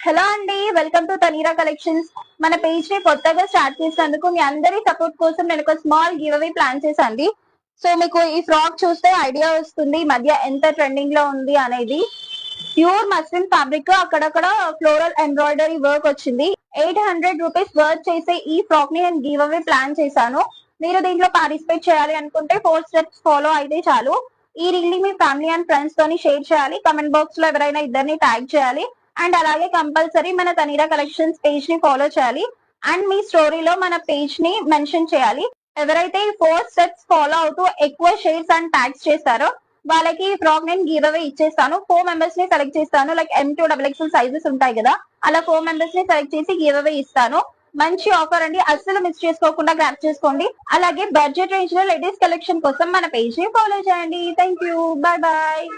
Hello అండి, welcome to తనీరా collections. మన page ని కొత్తగా స్టార్ట్ చేసినందుకు మీ అందరి సపోర్ట్ కోసం నేను ఒక స్మాల్ గివ్ అవే ప్లాన్ చేశాను. సో మీకు ఈ ఫ్రాక్ చూస్తే ఐడియా వస్తుంది ఈ మధ్య ఎంత ట్రెండింగ్ లో ఉంది అనేది. ప్యూర్ మస్లిన్ ఫ్యాబ్రిక్, అక్కడక్కడ ఫ్లోరల్ ఎంబ్రాయిడరీ వర్క్ వచ్చింది. 800 రూపీస్ వర్క్ చేసే ఈ ఫ్రాక్ ని నేను గివ్ అవే ప్లాన్ చేశాను. మీరు దీంట్లో పార్టిసిపేట్ చేయాలి అనుకుంటే 4 స్టెప్స్ ఫాలో అయితే చాలు. ఈ రీల్ ని మీ ఫ్యామిలీ అండ్ ఫ్రెండ్స్ తోని షేర్ చేయాలి. కమెంట్ బాక్స్ లో ఎవరైనా ఇద్దరిని ట్యాగ్ చేయాలి. అండ్ అలాగే కంపల్సరీ మన తనీరా కలెక్షన్స్ పేజ్ ని ఫాలో చేయాలి. అండ్ మీ స్టోరీలో మన పేజ్ ని మెన్షన్ చేయాలి. ఎవరైతే ఈ 4 స్టెప్స్ ఫాలో అవుతూ ఎక్కువ షేర్స్ అండ్ ట్యాగ్స్ చేస్తారో వాళ్ళకి ఈ ఫ్రాక్ నేను గివ్ అవే ఇచ్చేస్తాను. 4 మెంబర్స్ ని సెలెక్ట్ చేస్తాను. లైక్ M2 XXL సైజెస్ ఉంటాయి కదా, అలా 4 మెంబర్స్ ని సెలెక్ట్ చేసి గివ్ అవే ఇస్తాను. మంచి ఆఫర్ అండి, అస్సలు మిస్ చేసుకోకుండా గ్రాప్ చేసుకోండి. అలాగే బడ్జెట్ రేంజ్ లో లేటెస్ట్ కలెక్షన్ కోసం మన పేజ్ ని ఫాలో చేయండి. Thank you, bye bye.